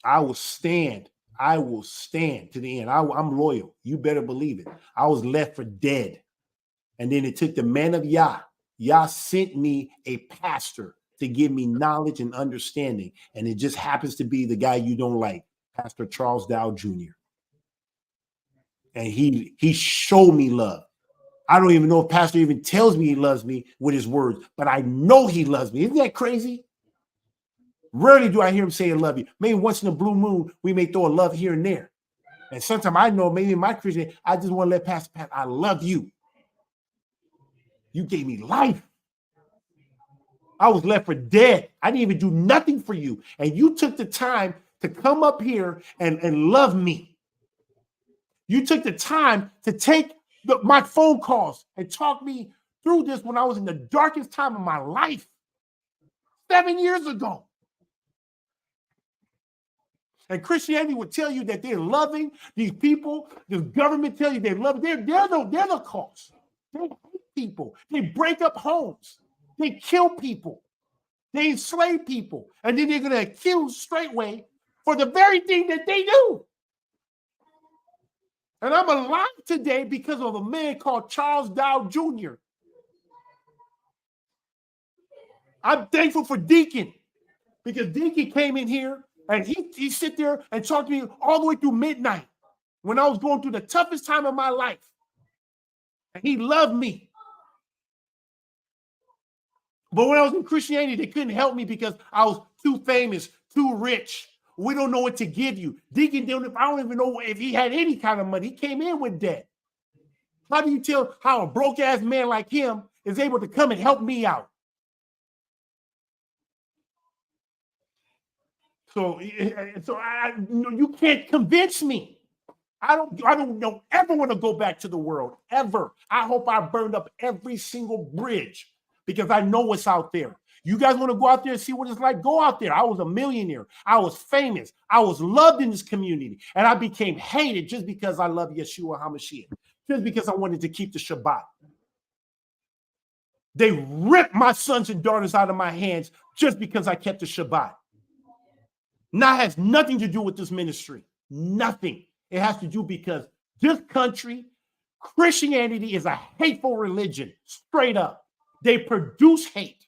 I will stand. I will stand to the end. I'm loyal. You better believe it. I was left for dead. And then it took the man of Yah. Yah sent me a pastor to give me knowledge and understanding. And it just happens to be the guy you don't like, Pastor Charles Dowell Jr. And he showed me love. I don't even know if Pastor even tells me he loves me with his words, but I know he loves me. Isn't that crazy? Rarely do I hear him say I love you. Maybe once in a blue moon, we may throw a love here and there. And sometimes I know maybe in my Christian, I just want to let Pastor Pat, I love you. You gave me life. I was left for dead. I didn't even do nothing for you. And you took the time to come up here and love me. You took the time to take my phone calls and talk me through this when I was in the darkest time of my life 7 years ago. And Christianity would tell you that they're loving these people. The government tell you they're loving. They're the cause. They hate people. They break up homes. They kill people. They enslave people. And then they're going to accuse Straitway for the very thing that they do. And I'm alive today because of a man called Charles Dowell Jr. I'm thankful for Deacon because Deacon came in here and he sit there and talked to me all the way through midnight when I was going through the toughest time of my life. And he loved me. But when I was in Christianity, they couldn't help me because I was too famous, too rich. We don't know what to give you. Deacon, I don't even know if he had any kind of money. He came in with debt. How do you tell how a broke-ass man like him is able to come and help me out? So you can't convince me. I don't ever want to go back to the world, ever. I hope I burned up every single bridge because I know what's out there. You guys want to go out there and see what it's like? Go out there. I was a millionaire. I was famous. I was loved in this community. And I became hated just because I love Yeshua HaMashiach, just because I wanted to keep the Shabbat. They ripped my sons and daughters out of my hands just because I kept the Shabbat. Now it has nothing to do with this ministry. Nothing. It has to do because this country, Christianity is a hateful religion, straight up. They produce hate.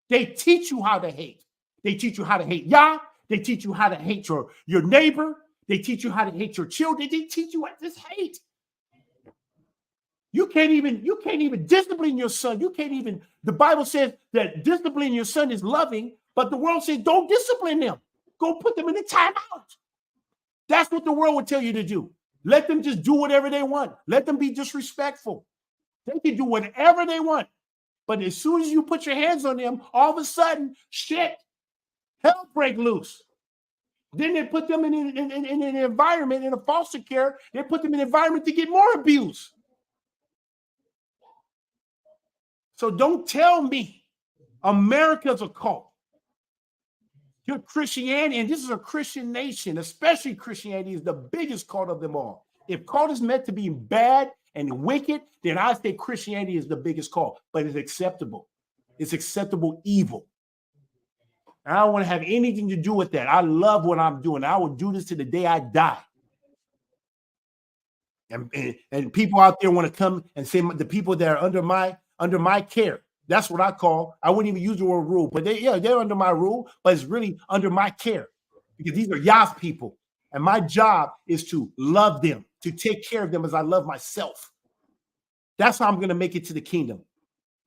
They teach you how to hate. They teach you how to hate Yah. They teach you how to hate your neighbor. They teach you how to hate your children. They teach you this hate. You can't even discipline your son. The Bible says that disciplining your son is loving, but the world says don't discipline them. Go put them in the timeout. That's what the world would tell you to do. Let them just do whatever they want. Let them be disrespectful. They can do whatever they want. But as soon as you put your hands on them, all of a sudden, hell break loose. Then they put them in an environment, in a foster care. They put them in an environment to get more abuse. So don't tell me America's a cult. Your Christianity, and this is a Christian nation, especially Christianity is the biggest cult of them all. If cult is meant to be bad and wicked, then I say Christianity is the biggest cult, but it's acceptable. It's acceptable evil. I don't want to have anything to do with that. I love what I'm doing. I will do this to the day I die. And people out there want to come and say the people that are under my care. That's what I call. I wouldn't even use the word rule, but they're under my rule, but it's really under my care because these are Yah's people. And my job is to love them, to take care of them as I love myself. That's how I'm going to make it to the kingdom.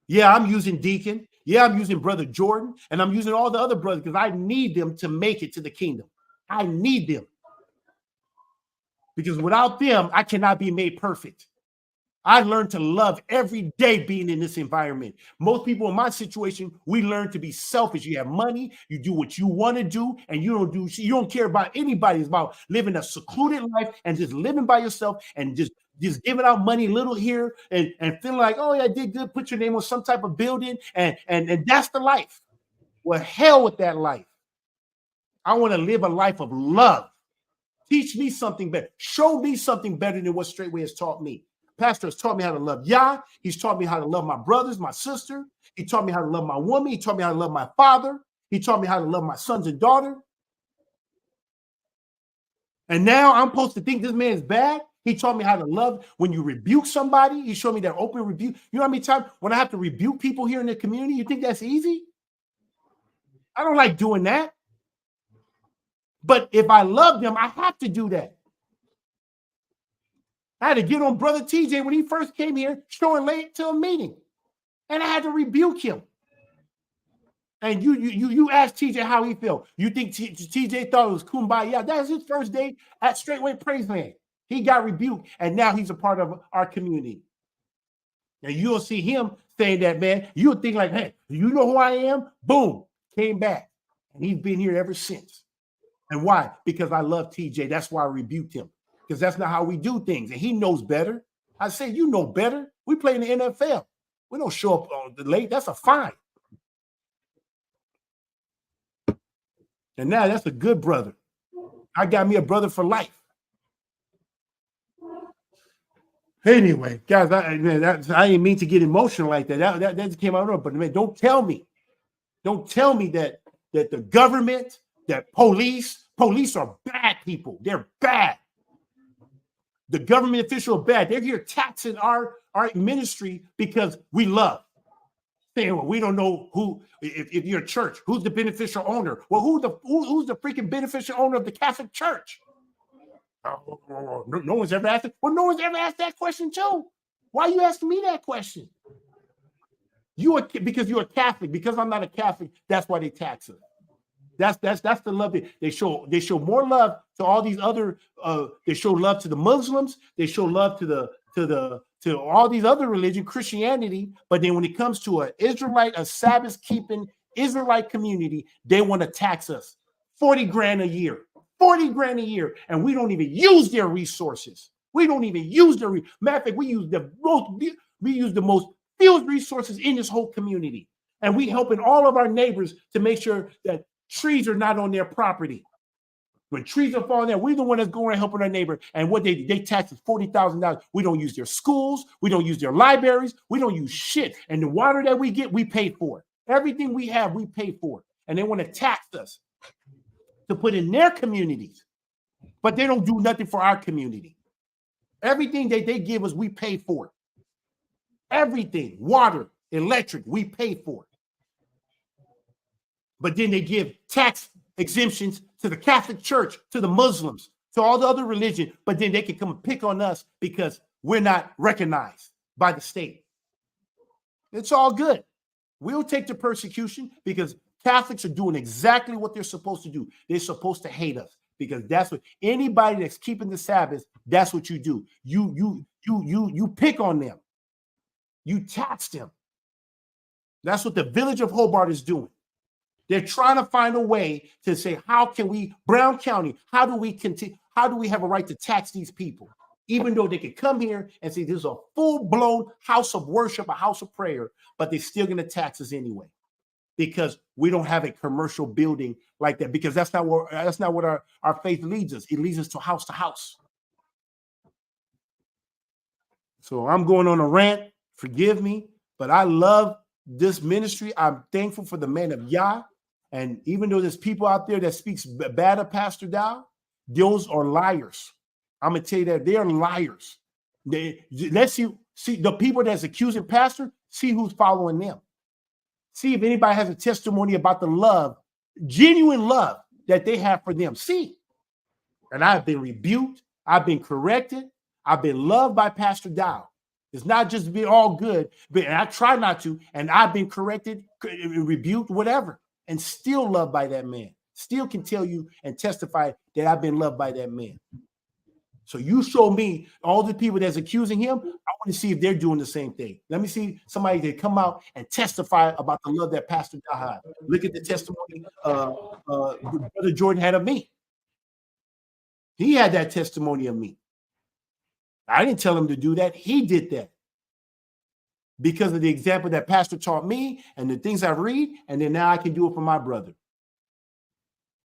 Yeah, I'm using Deacon. Yeah, I'm using Brother Jordan, and I'm using all the other brothers because I need them to make it to the kingdom. I need them. Because without them, I cannot be made perfect. I learned to love every day being in this environment. Most people in my situation, we learn to be selfish. You have money, you do what you want to do, and you don't care about anybody. It's about living a secluded life and just living by yourself and just giving out money a little here and feeling like, oh, yeah, I did good, put your name on some type of building, and that's the life. Well, hell with that life. I want to live a life of love. Teach me something better. Show me something better than what Straitway has taught me. Pastor has taught me how to love Yah. He's taught me how to love my brothers, my sister. He taught me how to love my woman. He taught me how to love my father. He taught me how to love my sons and daughter. And now I'm supposed to think this man is bad? He taught me how to love. When you rebuke somebody, he showed me that open rebuke. You know how many times when I have to rebuke people here in the community, you think that's easy? I don't like doing that. But if I love them, I have to do that. I had to get on Brother TJ when he first came here, showing late to a meeting. And I had to rebuke him. And you asked TJ how he felt. You think TJ thought it was kumbaya? That was his first day at Straitway Praise Man. He got rebuked, and now he's a part of our community. And you'll see him saying that, man. You'll think like, hey, you know who I am? Boom, came back. And he's been here ever since. And why? Because I love TJ. That's why I rebuked him. Because that's not how we do things. And he knows better. I say, you know better. We play in the NFL. We don't show up on the late. That's a fine. And now that's a good brother. I got me a brother for life. Anyway, guys, I didn't mean to get emotional like that. That just came out of it. But man, don't tell me that the government, that police are bad people. They're bad. The government official are bad. They're here taxing our ministry because we love. Saying, well, we don't know who, if you're a church, who's the beneficial owner? Well, who's the freaking beneficial owner of the Catholic Church? No one's ever asked it. Well, no one's ever asked that question too. Why are you asking me that question? Because you're a Catholic. Because I'm not a Catholic, that's why they tax us. That's the love they show. They show more love to all these other. They show love to the Muslims. They show love to all these other religions, Christianity. But then when it comes to an Israelite, a Sabbath keeping Israelite community, they want to tax us $40,000 a year. 40 grand a year, and we don't even use their resources. We don't even use their matter of fact, we use the most fewest resources in this whole community. And we helping all of our neighbors to make sure that trees are not on their property. When trees are falling there, we're the one that's going and helping our neighbor. And what they tax us $40,000. We don't use their schools, we don't use their libraries, we don't use shit. And the water that we get, we pay for it. Everything we have, we pay for it. And they want to tax us to put in their communities, but they don't do nothing for our community. Everything that they give us, we pay for it. Everything, water, electric, we pay for it. But then they give tax exemptions to the Catholic Church, to the Muslims, to all the other religions, but then they can come and pick on us because we're not recognized by the state. It's all good. We'll take the persecution because Catholics are doing exactly what they're supposed to do. They're supposed to hate us because that's what anybody that's keeping the Sabbath, that's what you do. You pick on them. You tax them. That's what the village of Hobart is doing. They're trying to find a way to say, how can we, Brown County, how do we continue? How do we have a right to tax these people? Even though they could come here and say, this is a full-blown house of worship, a house of prayer, but they're still going to tax us anyway. Because we don't have a commercial building like that, because that's not what our faith leads us. It leads us to house. So I'm going on a rant. Forgive me, but I love this ministry. I'm thankful for the man of Yah. And even though there's people out there that speaks bad of Pastor Dowell, those are liars. I'm gonna tell you that they are liars. Let's see the people that's accusing Pastor. See who's following them. See if anybody has a testimony about the love, genuine love that they have for them. See. And I've been rebuked. I've been corrected. I've been loved by Pastor Dowell. It's not just been all good, but I try not to. And I've been corrected, rebuked, whatever, and still loved by that man. Still can tell you and testify that I've been loved by that man. So you show me all the people that's accusing him. I want to see if they're doing the same thing. Let me see somebody that come out and testify about the love that Pastor Dowell had. Look at the testimony Brother Jordan had of me. He had that testimony of me. I didn't tell him to do that. He did that because of the example that Pastor taught me and the things I read, and then now I can do it for my brother.